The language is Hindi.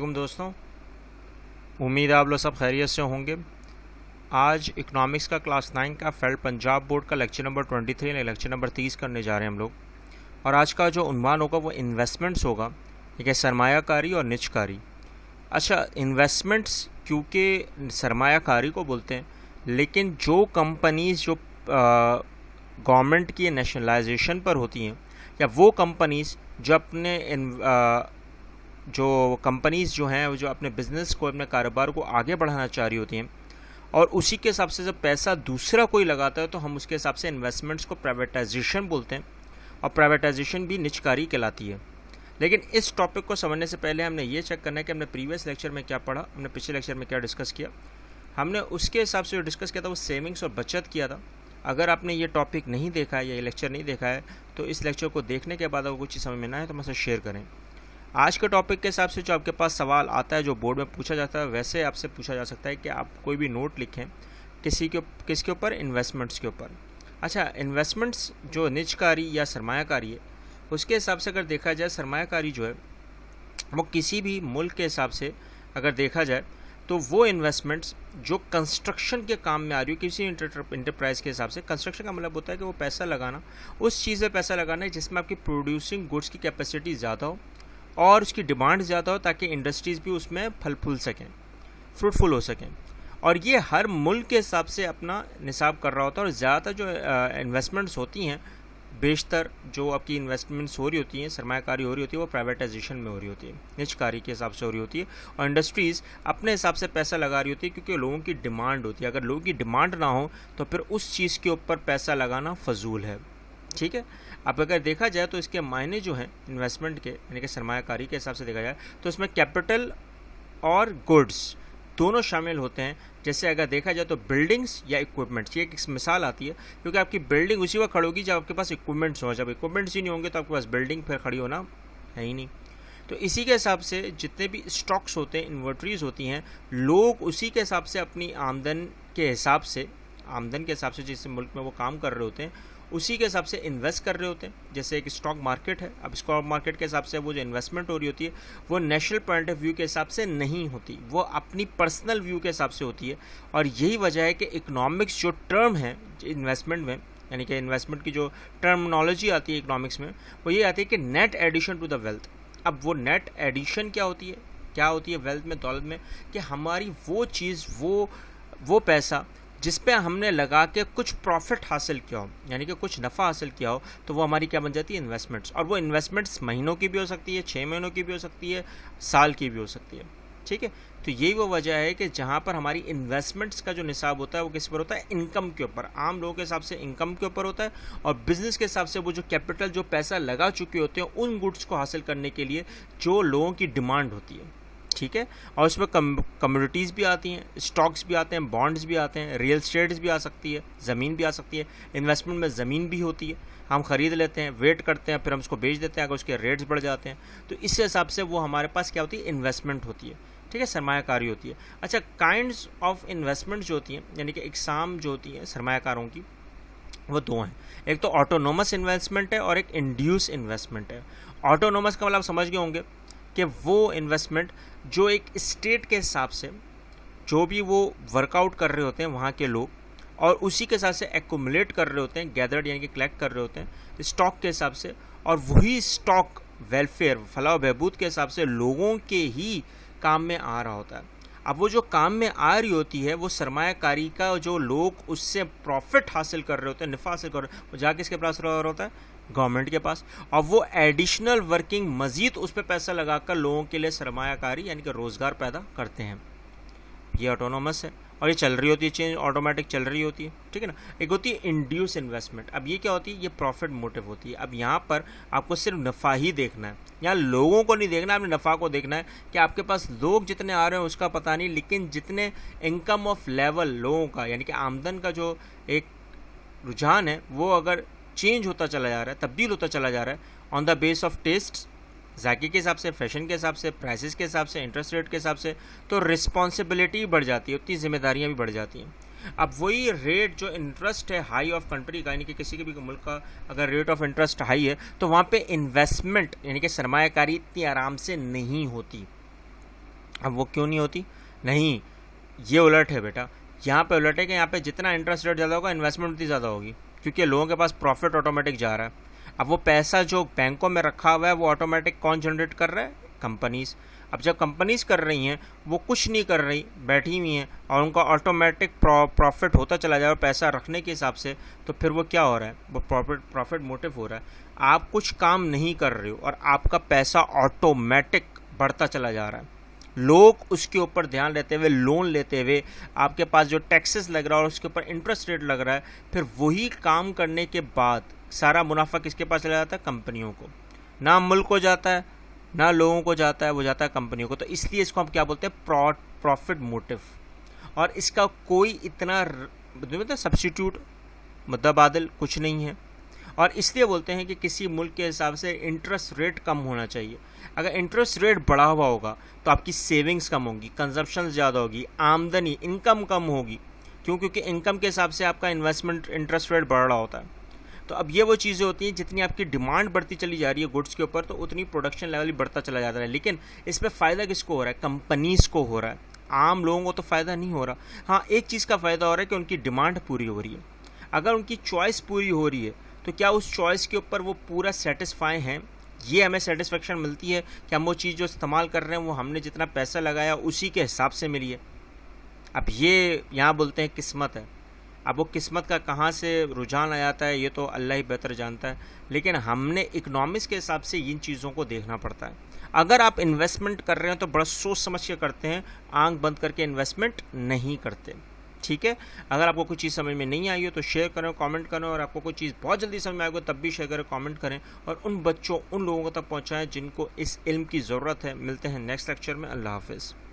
दोस्तों, उम्मीद है आप लोग सब खैरियत से होंगे। आज इकोनॉमिक्स का क्लास 9 का फेल्ड पंजाब बोर्ड का लेक्चर नंबर 23 या लेक्चर नंबर 30 करने जा रहे हैं हम लोग। और आज का जो उन्वान होगा वो इन्वेस्टमेंट्स होगा, ठीक है, सरमायाकारी और निजकारी। अच्छा, इन्वेस्टमेंट्स क्योंकि सरमायाकारी को बोलते हैं, लेकिन जो कंपनीज़ जो गवर्नमेंट की नेशनलाइजेशन पर होती हैं, या वो कंपनीज़ जो अपने जो कंपनीज़ जो हैं जो अपने बिज़नेस को, अपने कारोबार को आगे बढ़ाना चाह रही होती हैं, और उसी के हिसाब से जब पैसा दूसरा कोई लगाता है तो हम उसके हिसाब से इन्वेस्टमेंट्स को प्राइवेटाइजेशन बोलते हैं, और प्राइवेटाइजेशन भी निजकारी कहलाती है। लेकिन इस टॉपिक को समझने से पहले हमने ये चेक करना है कि हमने प्रीवियस लेक्चर में क्या पढ़ा, हमने पिछले लेक्चर में क्या डिस्कस किया। हमने उसके हिसाब से जो डिस्कस किया था वो सेविंग्स और बचत किया था। अगर आपने ये टॉपिक नहीं देखा है या ये लेक्चर नहीं देखा है तो इस लेक्चर को देखने के बाद अगर कुछ चीज़ समझ में ना आए तो मुझसे शेयर करें। आज के टॉपिक के हिसाब से जो आपके पास सवाल आता है, जो बोर्ड में पूछा जाता है, वैसे आपसे पूछा जा सकता है कि आप कोई भी नोट लिखें किसके ऊपर, इन्वेस्टमेंट्स के ऊपर। अच्छा, इन्वेस्टमेंट्स जो निजकारी या सरमायाकारी है, उसके हिसाब से अगर देखा जाए, सरमायाकारी जो है वो किसी भी मुल्क के हिसाब से अगर देखा जाए तो वो इन्वेस्टमेंट्स जो कंस्ट्रक्शन के काम में आ रही हो किसी इंटरप्राइज के हिसाब से। कंस्ट्रक्शन का मतलब होता है कि वो पैसा लगाना, उस चीज़ में पैसा लगाना है जिसमें आपकी प्रोड्यूसिंग गुड्स की कैपेसिटी ज़्यादा हो और उसकी डिमांड ज़्यादा हो, ताकि इंडस्ट्रीज़ भी उसमें फल फूल सकें, फ्रूटफुल हो सकें। और ये हर मुल्क के हिसाब से अपना निसाब कर रहा होता है। और ज़्यादातर जो इन्वेस्टमेंट्स होती हैं, बेशतर जो आपकी इन्वेस्टमेंट्स हो रही होती हैं, सरमायाकारी हो रही होती है, वो प्राइवेटाइजेशन में हो रही होती है, निजकारी के हिसाब से हो रही होती है। और इंडस्ट्रीज़ अपने हिसाब से पैसा लगा रही होती है क्योंकि लोगों की डिमांड होती है। अगर लोगों की डिमांड ना हो तो फिर उस चीज़ के ऊपर पैसा लगाना फजूल है, ठीक है। अब अगर देखा जाए तो इसके मायने जो हैं इन्वेस्टमेंट के, यानी कि सरमायाकारी के हिसाब से देखा जाए तो इसमें कैपिटल और गुड्स दोनों शामिल होते हैं। जैसे अगर देखा जाए तो बिल्डिंग्स या इक्विपमेंट्स, ये एक मिसाल आती है, क्योंकि आपकी बिल्डिंग उसी वक्त खड़ी होगी जब आपके पास इक्विपमेंट्स हो। जब इक्विपमेंट्स ही नहीं होंगे तो आपके पास बिल्डिंग फिर खड़ी होना है ही नहीं। तो इसी के हिसाब से जितने भी स्टॉक्स होते हैं, इन्वेंटरीज होती हैं, लोग उसी के हिसाब से अपनी आमदन के हिसाब से जिस मुल्क में वो काम कर रहे होते हैं उसी के हिसाब से इन्वेस्ट कर रहे होते हैं। जैसे एक स्टॉक मार्केट है, अब स्टॉक मार्केट के हिसाब से वो जो इन्वेस्टमेंट हो रही होती है वो नेशनल पॉइंट ऑफ व्यू के हिसाब से नहीं होती, वो अपनी पर्सनल व्यू के हिसाब से होती है। और यही वजह है कि इकोनॉमिक्स जो टर्म है इन्वेस्टमेंट में, यानी कि इन्वेस्टमेंट की जो टर्मिनोलॉजी आती है इकोनॉमिक्स में, वो ये आती है कि net addition to the wealth. अब वो नेट एडिशन क्या होती है वेल्थ में, दौलत में, कि हमारी वो चीज़, वो पैसा जिस पे हमने लगा के कुछ प्रॉफिट हासिल किया हो, यानी कि कुछ नफ़ा हासिल किया हो, तो वो हमारी क्या बन जाती है, इन्वेस्टमेंट्स। और वो इन्वेस्टमेंट्स महीनों की भी हो सकती है, 6 महीनों की भी हो सकती है, साल की भी हो सकती है, ठीक है। तो यही वो वजह है कि जहाँ पर हमारी इन्वेस्टमेंट्स का जो निसाब होता है वो किस पर होता है, इनकम के ऊपर। आम लोगों के हिसाब से इनकम के ऊपर होता है, और बिजनेस के हिसाब से वो जो कैपिटल, जो पैसा लगा चुके होते हैं उन गुड्स को हासिल करने के लिए जो लोगों की डिमांड होती है, ठीक है। और उसमें कम्योडिटीज़ भी आती हैं, स्टॉक्स भी आते हैं, बॉन्ड्स भी आते हैं, रियल स्टेट्स भी आ सकती है, ज़मीन भी आ सकती है। इन्वेस्टमेंट में ज़मीन भी होती है, हम ख़रीद लेते हैं, वेट करते हैं, फिर हम उसको बेच देते हैं अगर उसके रेट्स बढ़ जाते हैं, तो इस हिसाब से वो हमारे पास क्या होती है, इन्वेस्टमेंट होती है, ठीक है, सरमायाकारी होती है। अच्छा, काइंड्स ऑफ इन्वेस्टमेंट जो होती हैं, यानी कि इकसाम जो होती हैं सरमायाकारों की, वो दो हैं। एक तो ऑटोनोमस इन्वेस्टमेंट है और एक इंड्यूस इन्वेस्टमेंट है। ऑटोनोमस का मतलब आप समझ गए होंगे कि वो इन्वेस्टमेंट जो एक स्टेट के हिसाब से जो भी वो वर्कआउट कर रहे होते हैं वहाँ के लोग, और उसी के हिसाब से एक्यूमुलेट कर रहे होते हैं, गैदर्ड यानी कि कलेक्ट कर रहे होते हैं स्टॉक के हिसाब से, और वही स्टॉक वेलफेयर, फलाह बहबूद के हिसाब से लोगों के ही काम में आ रहा होता है। अब वो जो काम में आ रही होती है वो सरमायाकारी का, जो लोग उससे प्रॉफिट हासिल कर रहे होते हैं, नफ़ा हासिल कर रहे हैं, वो जाके किसके पास रहा होता है, गवर्नमेंट के पास। और वो एडिशनल वर्किंग मज़ीद उस पर पैसा लगाकर लोगों के लिए सरमायाकारी यानी कि रोज़गार पैदा करते हैं। ये ऑटोनोमस है और ये चल रही होती है, चेंज ऑटोमेटिक चल रही होती है, ठीक है ना। एक होती है इंड्यूस इन्वेस्टमेंट। अब ये क्या होती है, ये प्रॉफिट मोटिव होती है। अब यहाँ पर आपको सिर्फ नफ़ा ही देखना है, यहाँ लोगों को नहीं देखना, आपने नफ़ा को देखना है कि आपके पास लोग जितने आ रहे हैं उसका पता नहीं, लेकिन जितने इनकम ऑफ लेवल लोगों का, यानी कि आमदन का जो एक रुझान है वो अगर चेंज होता चला जा रहा है, तब्दील होता चला जा रहा है on the base of test, जाके के हिसाब से, फैशन के हिसाब से, प्राइसेस के हिसाब से, इंटरेस्ट रेट के हिसाब से, तो रिस्पॉन्सिबिलिटी बढ़ जाती है, उतनी जिम्मेदारियां भी बढ़ जाती हैं। अब वही रेट जो इंटरेस्ट है हाई ऑफ कंट्री का, यानी कि किसी के भी मुल्क का अगर रेट ऑफ इंटरेस्ट हाई है तो वहाँ पे इन्वेस्टमेंट यानी कि सरमायाकारी इतनी आराम से नहीं होती, अब वो क्यों नहीं होती? नहीं, ये उलट है बेटा। यहाँ पे उलट है कि यहाँ पे जितना इंटरेस्ट रेट ज़्यादा होगा इन्वेस्टमेंट उतनी ज़्यादा होगी, क्योंकि लोगों के पास प्रॉफिट ऑटोमेटिक जा रहा है। अब वो पैसा जो बैंकों में रखा हुआ है वो ऑटोमेटिक कौन जनरेट कर रहा है? कंपनीज। अब जब कंपनीज कर रही हैं, वो कुछ नहीं कर रही, बैठी हुई हैं और उनका ऑटोमेटिक प्रॉफिट होता चला जाए पैसा रखने के हिसाब से, तो फिर वो क्या हो रहा है? वो प्रॉफिट मोटिव हो रहा है। आप कुछ काम नहीं कर रहे हो और आपका पैसा ऑटोमेटिक बढ़ता चला जा रहा है। लोग उसके ऊपर ध्यान देते हुए, लोन लेते हुए, आपके पास जो टैक्सेस लग रहा है और उसके ऊपर इंटरेस्ट रेट लग रहा है, फिर वही काम करने के बाद सारा मुनाफा किसके पास चला जाता है? कंपनियों को। ना मुल्क को जाता है, ना लोगों को जाता है, वो जाता है कंपनियों को। तो इसलिए इसको हम क्या बोलते हैं? Profit motive. और इसका कोई इतना मतलब सब्स्टिट्यूट मुद्दाबादिल कुछ नहीं है। और इसलिए बोलते हैं कि किसी मुल्क के हिसाब से इंटरेस्ट रेट कम होना चाहिए। अगर इंटरेस्ट रेट बढ़ा हुआ होगा तो आपकी सेविंग्स कम होगी, कंजप्शन ज़्यादा होगी, आमदनी इनकम कम होगी। क्यों? क्योंकि इनकम के हिसाब से आपका इन्वेस्टमेंट इंटरेस्ट रेट बढ़ रहा होता है। तो अब ये वो चीज़ें होती हैं, जितनी आपकी डिमांड बढ़ती चली जा रही है गुड्स के ऊपर, तो उतनी प्रोडक्शन लेवल बढ़ता चला जाता है। लेकिन इस पर फ़ायदा किसको हो रहा है? कंपनीज़ को हो रहा है। आम लोगों को तो फ़ायदा नहीं हो रहा। हाँ, एक चीज़ का फ़ायदा हो रहा है कि उनकी डिमांड पूरी हो रही है। अगर उनकी चॉइस पूरी हो रही है तो क्या उस चॉइस के ऊपर वो पूरा सेटिस्फाई हैं? ये हमें सेटिस्फेक्शन मिलती है कि हम वो चीज़ जो इस्तेमाल कर रहे हैं वो हमने जितना पैसा लगाया उसी के हिसाब से मिली है। अब ये यहाँ बोलते हैं किस्मत है। अब वो किस्मत का कहाँ से रुझान आ जाता है ये तो अल्लाह ही बेहतर जानता है। लेकिन हमने इकोनॉमिक्स के हिसाब से इन चीज़ों को देखना पड़ता है। अगर आप इन्वेस्टमेंट कर रहे हैं तो बड़ा सोच समझ के करते हैं, आंख बंद करके इन्वेस्टमेंट नहीं करते। ठीक है? अगर आपको कोई चीज़ समझ में नहीं आई हो तो शेयर करें, कमेंट करें, और आपको कोई चीज़ बहुत जल्दी समझ में आएगी तब भी शेयर करें, कमेंट करें, और उन बच्चों, उन लोगों तक पहुँचाएँ जिनको इस इल्म की ज़रूरत है। मिलते हैं नेक्स्ट लेक्चर में। अल्लाह हाफ़िज़।